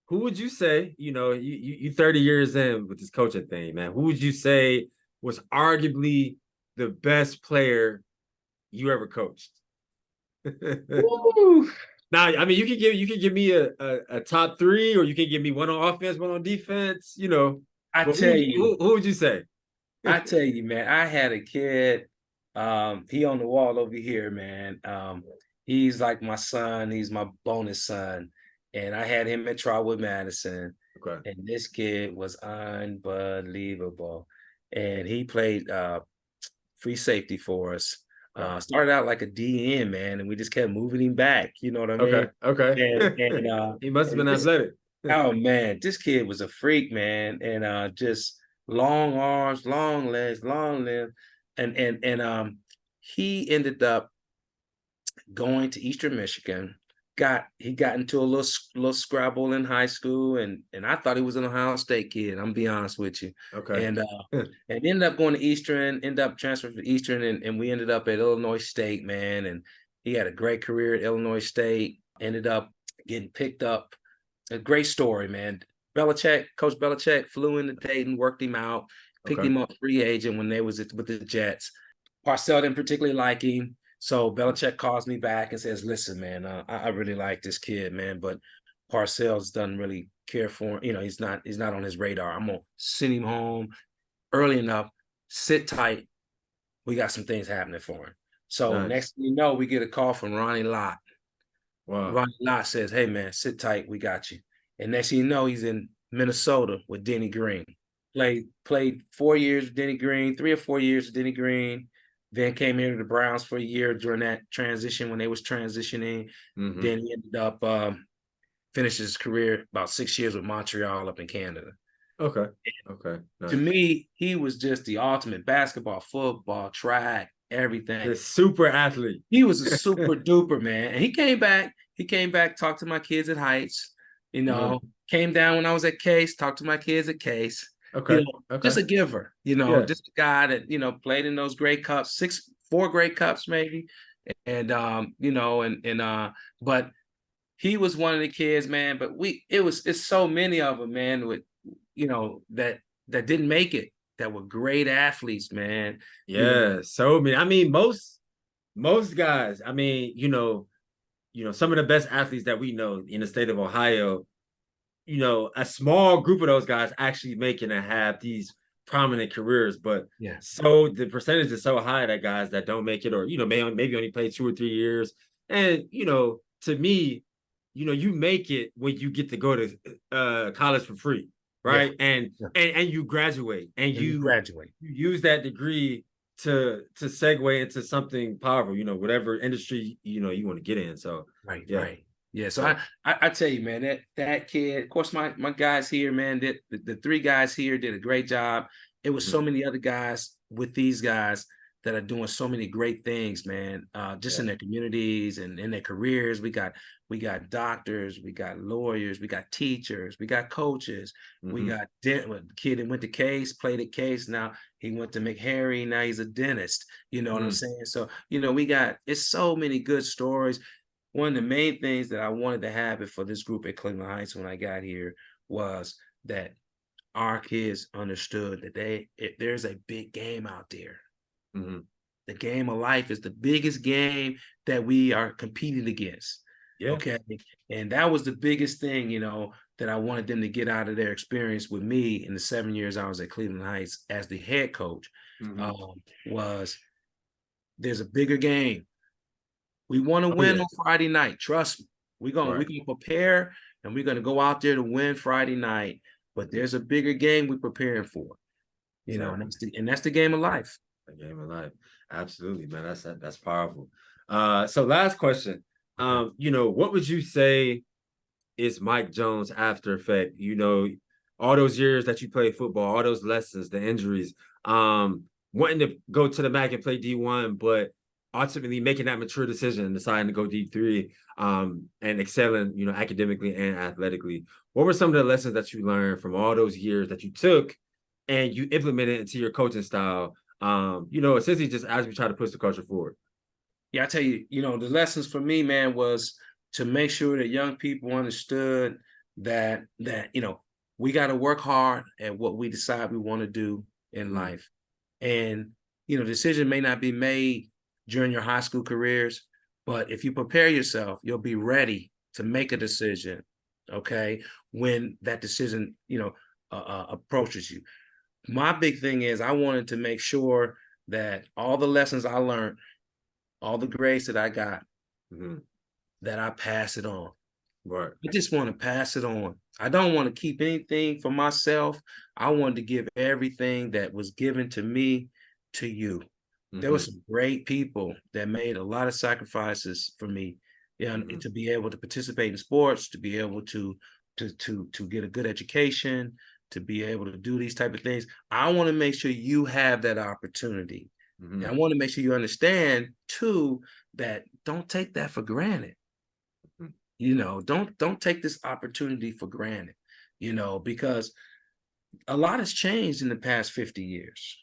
S1: who would you say, you know, you 30 years in with this coaching thing, man, who would you say was arguably the best player you ever coached? Now, I mean, you could give me a top three, or you can give me one on offense, one on defense, you know.
S3: I tell you,
S1: who would you say?
S3: I tell you, man, I had a kid. He on the wall over here, man. He's like my son. He's my bonus son, and I had him at Trotwood Madison.
S1: Okay.
S3: And this kid was unbelievable, and he played free safety for us. Started out like a DN, man, and we just kept moving him back. You know what I mean?
S1: Okay.
S3: And
S1: he must have been athletic.
S3: Oh man, this kid was a freak, man, and just long arms, long legs, long limbs, and he ended up going to Eastern Michigan. He got into a little scrabble in high school, and I thought he was an Ohio State kid. I'm be honest with you.
S1: Okay.
S3: And ended up going to Eastern, ended up transferring to Eastern, and we ended up at Illinois State, man. And he had a great career at Illinois State. Ended up getting picked up. A great story, man. Coach Belichick flew into Dayton, worked him out, picked him up free agent when they was with the Jets. Parcells didn't particularly like him. So Belichick calls me back and says, listen, man, I really like this kid, man, but Parcells doesn't really care for him. You know, he's not on his radar. I'm going to send him home early enough, sit tight. We got some things happening for him. So next thing you know, we get a call from Ronnie Lott.
S1: Wow.
S3: Ronnie Lott says, hey, man, sit tight. We got you. And next thing you know, he's in Minnesota with Denny Green. Played 4 years with Denny Green, 3 or 4 years with Denny Green. Then came here to the Browns for a year during that transition when they was transitioning. Then he ended up finished his career about 6 years with Montreal up in Canada.
S1: Okay. Nice.
S3: To me, he was just the ultimate basketball, football, track, everything.
S1: The super athlete.
S3: He was a super duper, man. And he came back, talked to my kids at Heights, you know, came down when I was at Case, talked to my kids at Case.
S1: Okay.
S3: You know, just a giver, you know, just a guy that, you know, played in those Grey Cups, 4 Grey Cups maybe. And you know, but he was one of the kids, man. But it's so many of them, man, with, you know, that didn't make it, that were great athletes, man.
S1: Yeah,
S3: you know?
S1: so many. I mean, most guys, I mean, you know, some of the best athletes that we know in the state of Ohio, you know, a small group of those guys actually making and have these prominent careers, but so the percentage is so high that guys that don't make it, or, you know, maybe only play 2 or 3 years. And, you know, to me, you make it when you get to go to college for free, right?
S3: Yeah.
S1: And you graduate and
S3: You graduate.
S1: you use that degree to segue into something powerful, whatever industry you want to get in. So
S3: Right. Yeah. So I tell you, man, that kid, of course, my guys here, man, the three guys here did a great job. It was so many other guys with these guys that are doing so many great things, man, just in their communities and in their careers. We got doctors, we got lawyers, we got teachers, we got coaches, we got a kid that went to Case, played at Case. Now he went to McHarry. Now he's a dentist. You know what I'm saying? So, it's so many good stories. One of the main things that I wanted to have for this group at Cleveland Heights when I got here was that our kids understood that there's a big game out there. The game of life is the biggest game that we are competing against. Yeah. Okay. And that was the biggest thing, that I wanted them to get out of their experience with me in the 7 years I was at Cleveland Heights as the head coach, was there's a bigger game. We want to win on Friday night. Trust me. We're gonna prepare and we're gonna go out there to win Friday night. But there's a bigger game we're preparing for. And that's the game of life.
S1: The game of life. Absolutely, man. That's powerful. So last question. What would you say is Mike Jones' after effect? All those years that you played football, all those lessons, the injuries, wanting to go to the MAC and play D1, but ultimately making that mature decision and deciding to go D3, and excelling, academically and athletically. What were some of the lessons that you learned from all those years that you took and you implemented into your coaching style? Essentially just as we try to push the culture forward.
S3: Yeah, I tell you, the lessons for me, man, was to make sure that young people understood that we got to work hard at what we decide we want to do in life. And, decision may not be made during your high school careers, but if you prepare yourself, you'll be ready to make a decision, okay, when that decision, approaches you. My big thing is I wanted to make sure that all the lessons I learned, all the grades that I got, that I pass it on.
S1: Right.
S3: I just want to pass it on. I don't want to keep anything for myself. I wanted to give everything that was given to me to you. There were some great people that made a lot of sacrifices for me, to be able to participate in sports, to be able to get a good education, to be able to do these type of things. I want to make sure you have that opportunity. And I want to make sure you understand too, that don't take that for granted. Don't take this opportunity for granted, because a lot has changed in the past 50 years.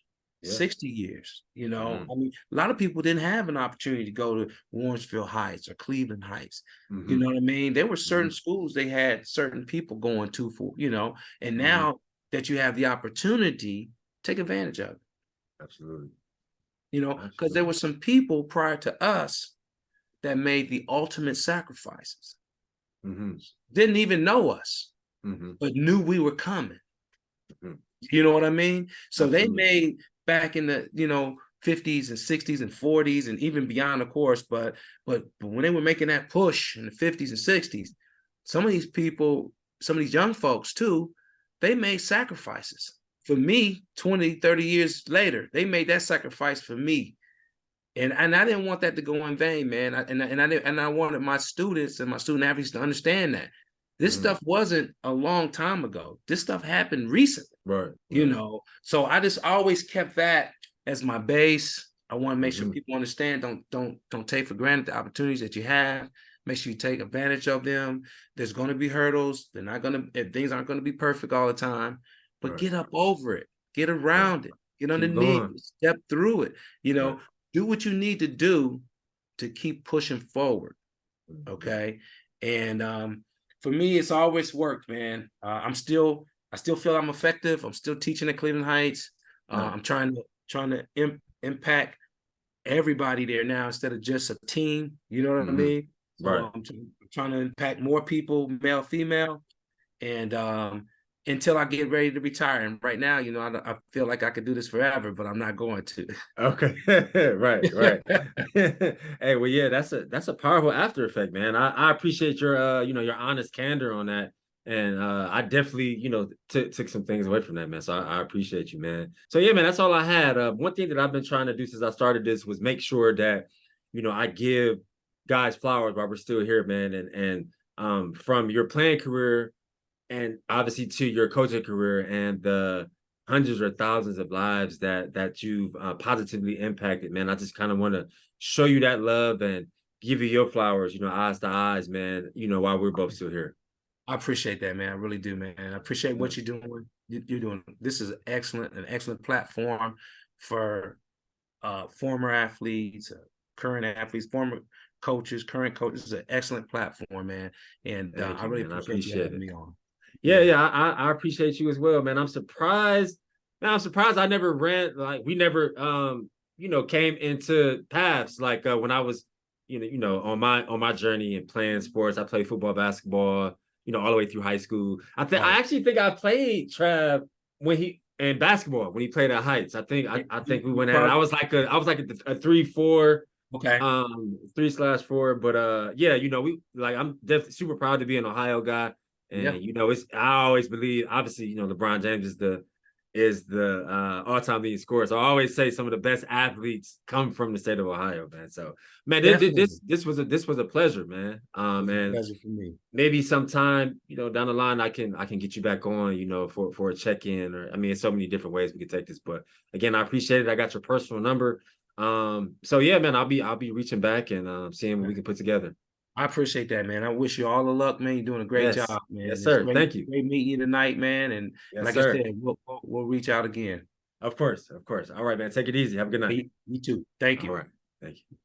S3: 60 years, I mean, a lot of people didn't have an opportunity to go to Warrensville Heights or Cleveland Heights. You know what I mean? There were certain schools they had certain people going to for, and now that you have the opportunity, take advantage of it.
S1: Absolutely.
S3: Because there were some people prior to us that made the ultimate sacrifices. Didn't even know us, but knew we were coming. You know what I mean? So they made back in the 50s and 60s and 40s and even beyond, of course, but when they were making that push in the 50s and 60s, some of these people, some of these young folks too, they made sacrifices for me. 20, 30 years later, they made that sacrifice for me, and I didn't want that to go in vain, man. I wanted my students and my student athletes to understand that this stuff wasn't a long time ago. This stuff happened recently.
S1: Right.
S3: So I just always kept that as my base. I want to make sure people understand, don't take for granted the opportunities that you have. Make sure you take advantage of them. There's going to be hurdles. Things aren't going to be perfect all the time, but get up over it, get around it, get underneath it, step through it, do what you need to do to keep pushing forward. Okay. And, for me, it's always worked, man. I still feel I'm effective. I'm still teaching at Cleveland Heights. I'm trying to impact everybody there now instead of just a team. You know what I mean? So I'm trying to impact more people, male, female, and until I get ready to retire. And right now, you know, I feel like I could do this forever, but I'm not going to.
S1: Okay. Right. Hey, well, yeah, that's a powerful after effect, man. I appreciate your your honest candor on that. And I definitely, took some things away from that, man. So I appreciate you, man. So yeah, man, that's all I had. One thing that I've been trying to do since I started this was make sure that, I give guys flowers while we're still here, man. And from your playing career and obviously to your coaching career and the hundreds or thousands of lives that you've positively impacted, man. I just kind of want to show you that love and give you your flowers, eyes to eyes, man, while we're both still here.
S3: I appreciate that, man. I really do, man. I appreciate what you're doing. You're doing this is an excellent platform for former athletes, current athletes, former coaches, current coaches. It's an excellent platform, man. And I really appreciate you having me on.
S1: Yeah, I appreciate you as well, man. I'm surprised. Man, I'm surprised I never we never came into paths like when I was on my journey and playing sports. I played football, basketball, all the way through high school. I actually think I played Trav in basketball when he played at Heights. I think we went at it. I was like a 3-4.
S3: Okay.
S1: 3/4. But yeah, I'm definitely super proud to be an Ohio guy. And I always believe, obviously, LeBron James is the all-time leading scorer. So I always say some of the best athletes come from the state of Ohio, man. So man, this was a pleasure, man. And
S3: pleasure for me.
S1: Maybe sometime, down the line I can get you back on, for a check-in, or there's so many different ways we could take this. But again, I appreciate it. I got your personal number. So yeah, man, I'll be reaching back and seeing what we can put together.
S3: I appreciate that, man. I wish you all the luck, man. You're doing a great job, man.
S1: Yes, sir. Thank you.
S3: Great meeting you tonight, man. And like I said, we'll reach out again.
S1: Of course. All right, man. Take it easy. Have a good night.
S3: You too. Thank you.
S1: All right. Thank you.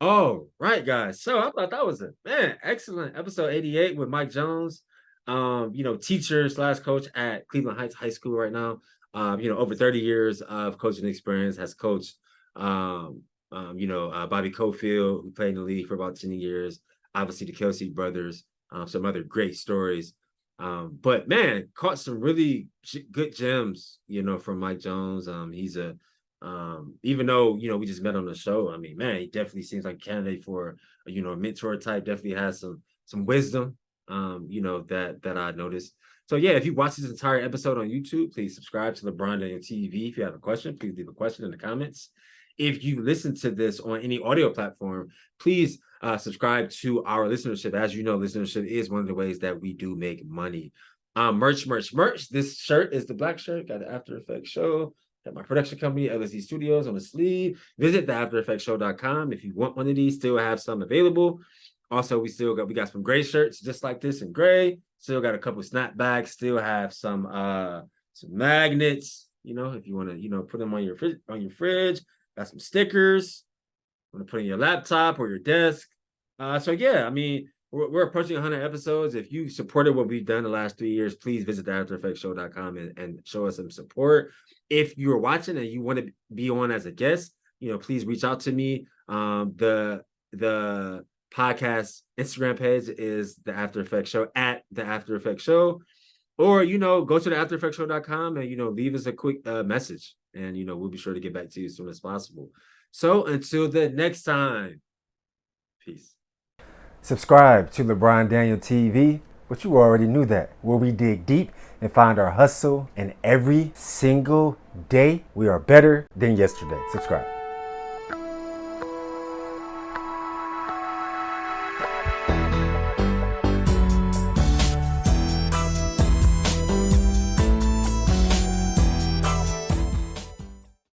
S1: All right, guys. So I thought that was excellent episode 88 with Mike Jones. Teacher / coach at Cleveland Heights High School right now. Over 30 years of coaching experience, has coached Bobby Cofield, who played in the league for about 10 years, obviously the Kelsey brothers, some other great stories. But man, caught some really good gems, from Mike Jones. He's even though, we just met on the show, man, he definitely seems like a candidate for, a mentor type, definitely has some wisdom, that I noticed. So yeah, if you watch this entire episode on YouTube, please subscribe to LeBron Daniel TV. If you have a question, please leave a question in the comments. If you listen to this on any audio platform, please subscribe to our listenership. As you know, listenership is one of the ways that we do make money. Merch. This shirt is the black shirt. Got the After Effects Show. Got my production company, LSD Studios, on the sleeve. Visit theaftereffectshow.com if you want one of these. Still have some available. Also, we got some gray shirts just like this in gray. Still got a couple of snapbacks. Still have some magnets. If you want to, put them on your fridge. Got some stickers. Want to put in your laptop or your desk. So yeah, we're approaching 100 episodes. If you supported what we've done the last 3 years, please visit theaftereffectshow.com and show us some support. If you're watching and you want to be on as a guest, please reach out to me. The podcast Instagram page is the After Effects Show, at the After Effects Show. Or, go to the aftereffectshow.com and, leave us a quick message. And, we'll be sure to get back to you as soon as possible. So until the next time, peace. Subscribe to LeBron Daniel TV, but you already knew that, where we dig deep and find our hustle. And every single day, we are better than yesterday. Subscribe.